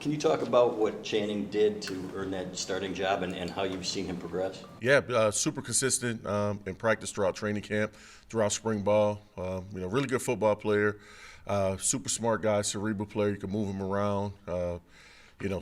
Can you talk about what Channing did to earn that starting job and how you've seen him progress? Yeah, super consistent in practice throughout training camp, throughout spring ball. Really good football player, super smart guy, cerebral player. You can move him around.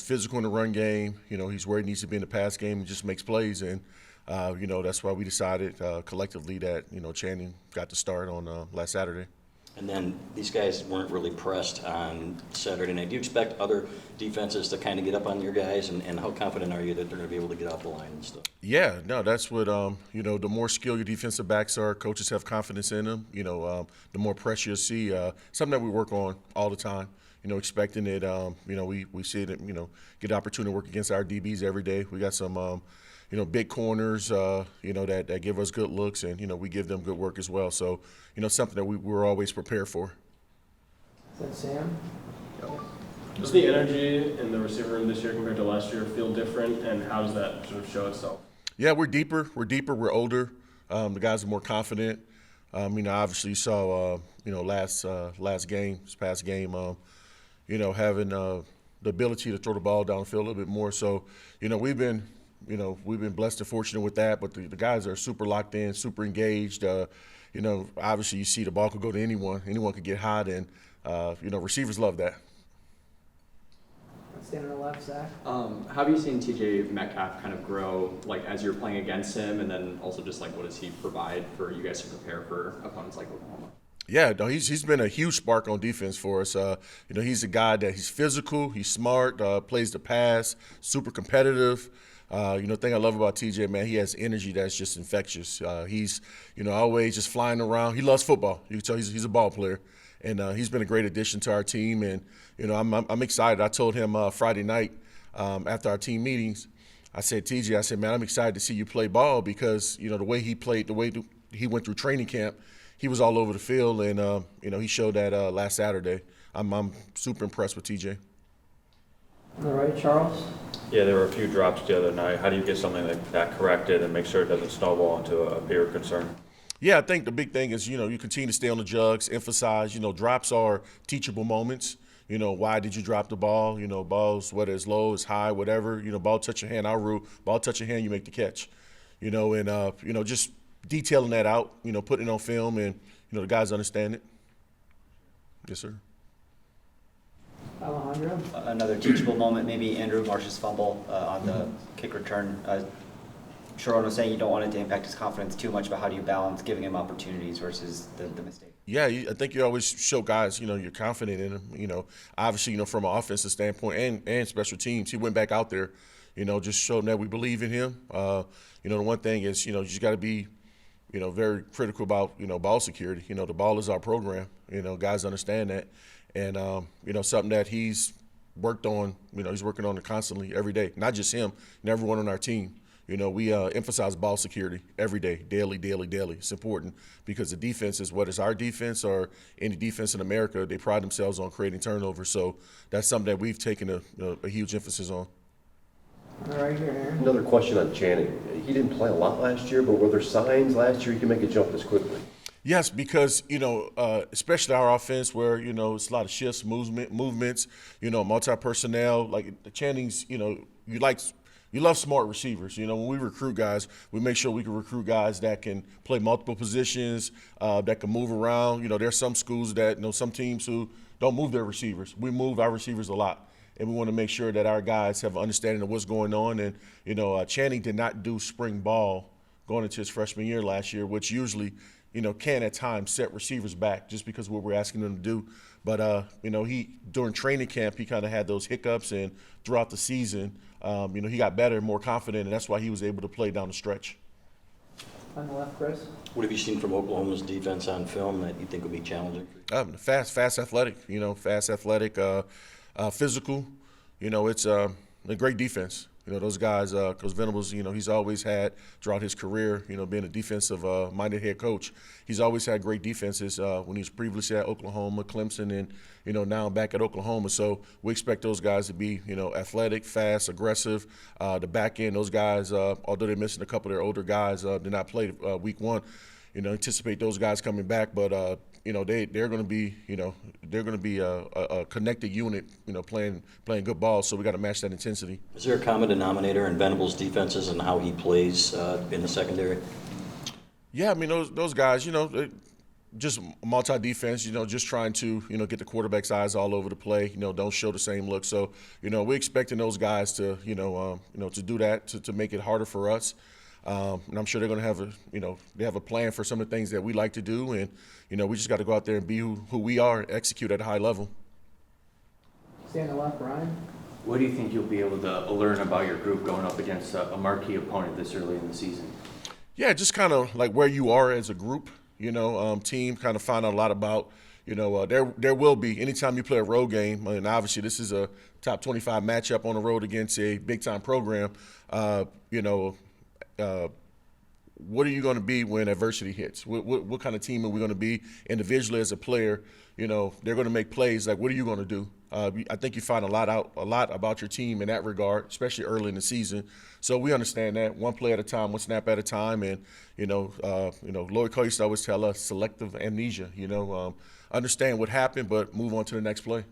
Physical in the run game. He's where he needs to be in the pass game and just makes plays. And that's why we decided collectively that Channing got the start on last Saturday. And then these guys weren't really pressed on Saturday night. Do you expect other defenses to kind of get up on your guys, and how confident are you that they're going to be able to get off the line and stuff? Yeah, no, that's what the more skilled your defensive backs are, coaches have confidence in them. The more pressure you see. Something that we work on all the time. Expecting it. We see it. Get the opportunity to work against our DBs every day. We got some. Big corners, that give us good looks, and, we give them good work as well. So, something that we're always prepared for. Is that Sam? Does the energy in the receiver room this year compared to last year feel different, and how does that sort of show itself? Yeah, we're deeper. We're older. The guys are more confident. Obviously you saw, last game, this past game, having the ability to throw the ball downfield a little bit more. So, we've been blessed and fortunate with that, but the guys are super locked in, super engaged. Obviously you see the ball could go to anyone. Anyone could get hot, and, receivers love that. Stand on the left, Zach. How have you seen TJ Metcalf kind of grow, like, as you're playing against him, and then also just, like, what does he provide for you guys to prepare for opponents like Oklahoma? Yeah, no, he's been a huge spark on defense for us. He's a guy that he's physical, he's smart, plays the pass, super competitive. The thing I love about TJ, man, he has energy that's just infectious. He's, always just flying around. He loves football. You can tell he's a ball player. And he's been a great addition to our team. And, I'm excited. I told him Friday night after our team meetings, I said, TJ, man, I'm excited to see you play ball because, the way he played, the way he went through training camp, he was all over the field. And, he showed that last Saturday. I'm super impressed with TJ. On the right, Charles. Yeah, there were a few drops the other night. How do you get something like that corrected and make sure it doesn't snowball into a bigger concern? Yeah, I think the big thing is, you continue to stay on the jugs, emphasize, drops are teachable moments. Why did you drop the ball? Balls, whether it's low, it's high, whatever, ball touch your hand, our rule, ball touch your hand, you make the catch. Just detailing that out, putting it on film and, the guys understand it. Yes, sir. Alejandro. Another teachable moment, maybe Andrew Marsh's fumble on the kick return. Sharon was saying you don't want it to impact his confidence too much, but how do you balance giving him opportunities versus the mistake? Yeah, I think you always show guys, you're confident in them. Obviously, from an offensive standpoint and special teams, he went back out there, just showing that we believe in him. The one thing is, you just got to be, very critical about, ball security. The ball is our program. Guys understand that. And, something that he's worked on, he's working on it constantly every day. Not just him, and everyone on our team. We emphasize ball security every day, daily. It's important because the defense is whether it's our defense or any defense in America, they pride themselves on creating turnovers. So that's something that we've taken a huge emphasis on. All right, here, Aaron. Another question on Channing. He didn't play a lot last year, but were there signs last year he could make a jump this quickly? Yes, because, especially our offense where, it's a lot of shifts, movements, multi-personnel. Like the Channing's, you love smart receivers. When we recruit guys, we make sure we can recruit guys that can play multiple positions, that can move around. There's some schools that, some teams who don't move their receivers. We move our receivers a lot. And we want to make sure that our guys have an understanding of what's going on. And, Channing did not do spring ball going into his freshman year last year, which usually, can at times set receivers back just because of what we're asking them to do. But, he during training camp, he kind of had those hiccups, and throughout the season, he got better and more confident, and that's why he was able to play down the stretch. On the left, Chris. What have you seen from Oklahoma's defense on film that you think would be challenging? Fast, athletic, physical. It's a great defense. Those guys, Coach Venables, he's always had throughout his career, being a defensive-minded head coach, he's always had great defenses when he was previously at Oklahoma, Clemson, and, now back at Oklahoma. So we expect those guys to be, athletic, fast, aggressive. The back end, those guys, although they're missing a couple of their older guys, did not play week one. Anticipate those guys coming back, but they're going to be, a connected unit, playing good ball. So we got to match that intensity. Is there a common denominator in Venables' defenses and how he plays in the secondary? Yeah, I mean, those guys, just multi-defense, just trying to, get the quarterback's eyes all over the play, don't show the same look. So, we're expecting those guys to, to do that, to make it harder for us. And I'm sure they're going to have they have a plan for some of the things that we like to do. And, we just got to go out there and be who we are and execute at a high level. Stay on the left, Ryan. What do you think you'll be able to learn about your group going up against a marquee opponent this early in the season? Yeah, just kind of like where you are as a group, team, kind of find out a lot about, there will be, anytime you play a road game, and obviously this is a top 25 matchup on the road against a big-time program, what are you going to be when adversity hits? What kind of team are we going to be individually as a player? They're going to make plays. Like, what are you going to do? I think you find a lot about your team in that regard, especially early in the season. So we understand that one play at a time, one snap at a time, and Lloyd Cole used to always tell us selective amnesia. Understand what happened, but move on to the next play.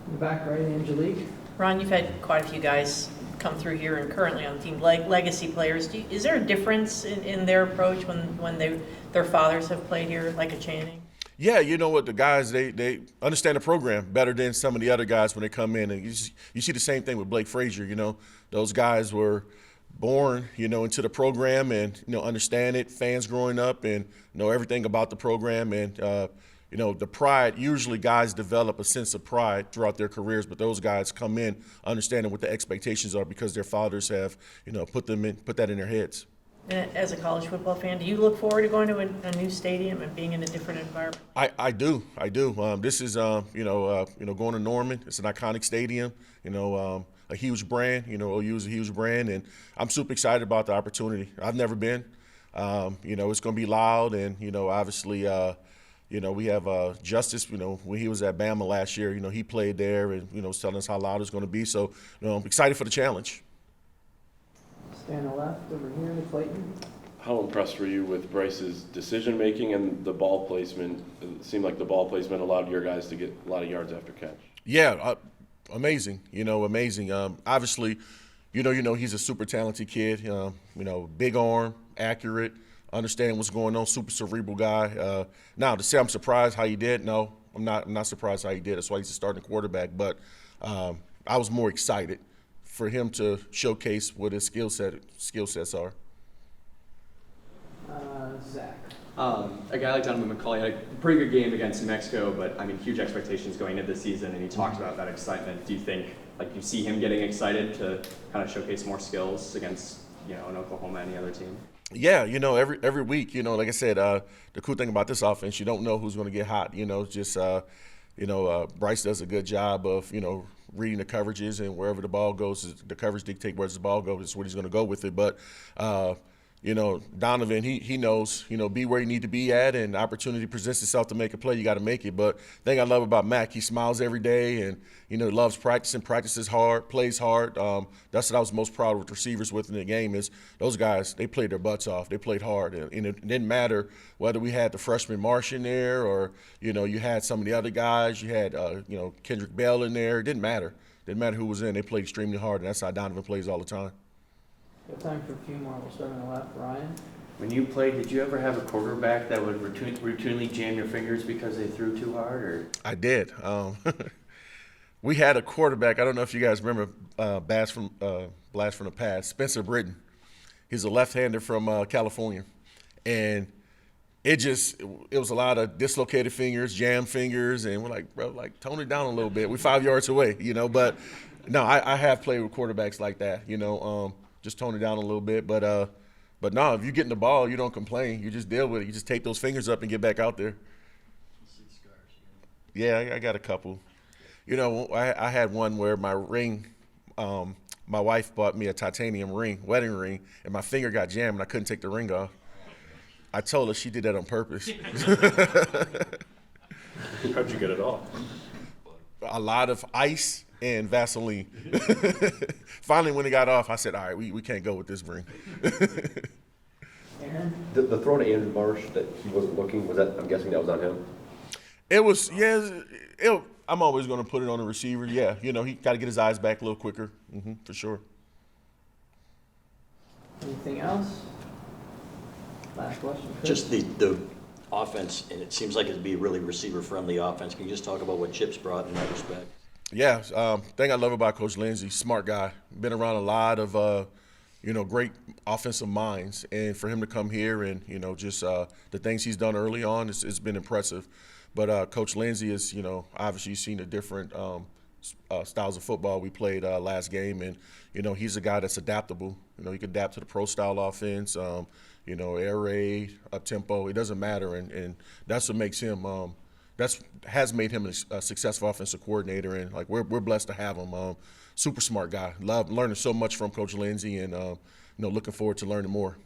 In the back right, Angelique. Ron, you've had quite a few guys come through here and currently on the team, legacy players. Is there a difference in their approach when their fathers have played here, like a Channing? Yeah, you know what, the guys, they understand the program better than some of the other guys when they come in. And you see the same thing with Blake Frazier, Those guys were born, into the program and, understand it, fans growing up and know everything about the program. And, the pride, usually guys develop a sense of pride throughout their careers, but those guys come in understanding what the expectations are because their fathers have, put that in their heads. And as a college football fan, do you look forward to going to a new stadium and being in a different environment? I do. This is, going to Norman. It's an iconic stadium, a huge brand, OU is a huge brand, and I'm super excited about the opportunity. I've never been. It's going to be loud, and, obviously, we have Justice, when he was at Bama last year, he played there and, was telling us how loud it's going to be. So, I'm excited for the challenge. Stay on the left, over here, Clayton. How impressed were you with Bryce's decision-making and the ball placement? It seemed like the ball placement allowed your guys to get a lot of yards after catch. Yeah, amazing, amazing. Obviously, he's a super talented kid, big arm, accurate, understand what's going on, super cerebral guy. Now, to say I'm surprised how he did, no, I'm not surprised how he did. That's why he's a starting quarterback. But I was more excited for him to showcase what his skill sets are. Zach. A guy like Donovan McCauley had a pretty good game against New Mexico, but huge expectations going into the season, and he talked about that excitement. Do you think, you see him getting excited to kind of showcase more skills against, an Oklahoma, any other team? Yeah, every week, like I said, the cool thing about this offense, you don't know who's going to get hot. Bryce does a good job of, reading the coverages, and wherever the ball goes, the coverage dictate where the ball goes. That's what he's going to go with it. But, Donovan, he knows, be where you need to be at, and opportunity presents itself to make a play, you got to make it. But the thing I love about Mac, he smiles every day, and, loves practicing, practices hard, plays hard. That's what I was most proud with receivers with in the game is those guys, they played their butts off. They played hard. And it didn't matter whether we had the freshman Marsh in there or, you had some of the other guys. You had, Kendrick Bell in there. It didn't matter. Didn't matter who was in. They played extremely hard, and that's how Donovan plays all the time. Got time for a few more. We'll start on the left. Ryan. When you played, did you ever have a quarterback that would routinely jam your fingers because they threw too hard? Or I did. We had a quarterback. I don't know if you guys remember Blast from the Past, Spencer Britton. He's a left-hander from California, and it was a lot of dislocated fingers, jammed fingers, and we're like, bro, tone it down a little bit. We're 5 yards away, But no, I have played with quarterbacks like that, just tone it down a little bit. But no, if you get in the ball, you don't complain. You just deal with it. You just take those fingers up and get back out there. Yeah, I got a couple. I had one where my ring, my wife bought me a titanium ring, wedding ring, and my finger got jammed and I couldn't take the ring off. I told her she did that on purpose. How'd you get it off? A lot of ice and Vaseline. Finally, when it got off, I said, all right, we can't go with this ring. Aaron? The throw to Andrew Marsh that he wasn't looking, was that, I'm guessing that was on him? It was, yeah. I'm always going to put it on the receiver. Yeah, you know, he got to get his eyes back a little quicker, for sure. Anything else? Last question. Chris? Just the offense, and it seems like it'd be a really receiver-friendly offense. Can you just talk about what Chip's brought in that respect? Yeah, thing I love about Coach Lindsey, smart guy. Been around a lot of, great offensive minds, and for him to come here and just the things he's done early on, it's been impressive. But Coach Lindsey is, obviously seen the different styles of football we played last game, and he's a guy that's adaptable. He can adapt to the pro style offense. Air raid, up tempo, it doesn't matter, and that's what makes him. Has made him a successful offensive coordinator, and like we're blessed to have him. Super smart guy. Love learning so much from Coach Lindsey, and looking forward to learning more.